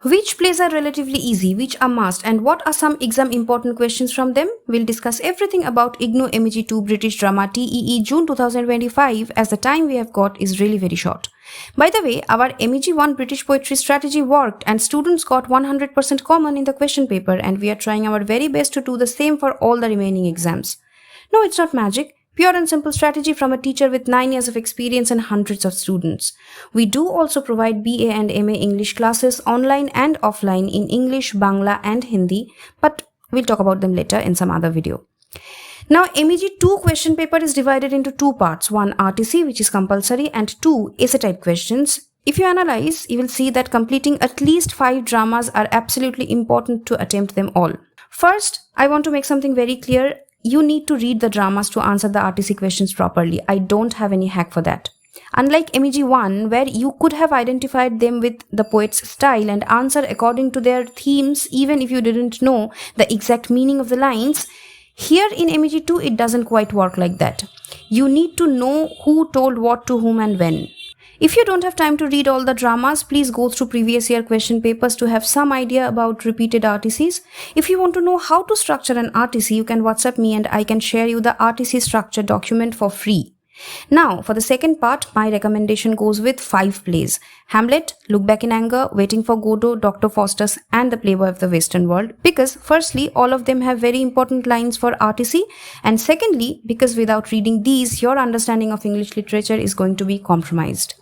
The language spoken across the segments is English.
Which plays are relatively easy, which are must, and what are some exam important questions from them? We'll discuss everything about IGNOU MEG-2 British Drama TEE June 2025, as the time we have got is really very short. By the way, our MEG-1 British Poetry strategy worked and students got 100% common in the question paper, and we are trying our very best to do the same for all the remaining exams. No, it's not magic. Pure and simple strategy from a teacher with 9 years of experience and hundreds of students. We do also provide BA and MA English classes online and offline in English, Bangla and Hindi, but we'll talk about them later in some other video. Now, MEG-2 question paper is divided into two parts, one RTC which is compulsory and two essay type questions. If you analyze, you will see that completing at least 5 dramas are absolutely important to attempt them all. First, I want to make something very clear. You need to read the dramas to answer the RTC questions properly. I don't have any hack for that. Unlike MEG-1, where you could have identified them with the poet's style and answer according to their themes even if you didn't know the exact meaning of the lines, here in MEG-2 it doesn't quite work like that. You need to know who told what to whom and when. If you don't have time to read all the dramas, please go through previous year question papers to have some idea about repeated RTCs. If you want to know how to structure an RTC, you can WhatsApp me and I can share you the RTC structure document for free. Now, for the second part, my recommendation goes with 5 plays. Hamlet, Look Back in Anger, Waiting for Godot, Dr. Faustus and The Playboy of the Western World, because firstly, all of them have very important lines for RTC, and secondly, because without reading these, your understanding of English literature is going to be compromised.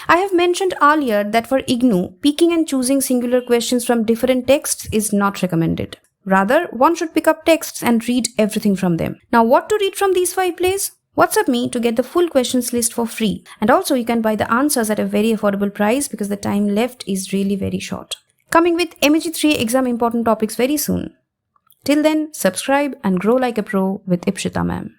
I have mentioned earlier that for IGNOU, picking and choosing singular questions from different texts is not recommended. Rather, one should pick up texts and read everything from them. Now, what to read from these 5 plays? WhatsApp me to get the full questions list for free. And also, you can buy the answers at a very affordable price because the time left is really very short. Coming with MEG-3 exam important topics very soon. Till then, subscribe and grow like a pro with Ipsita Ma'am.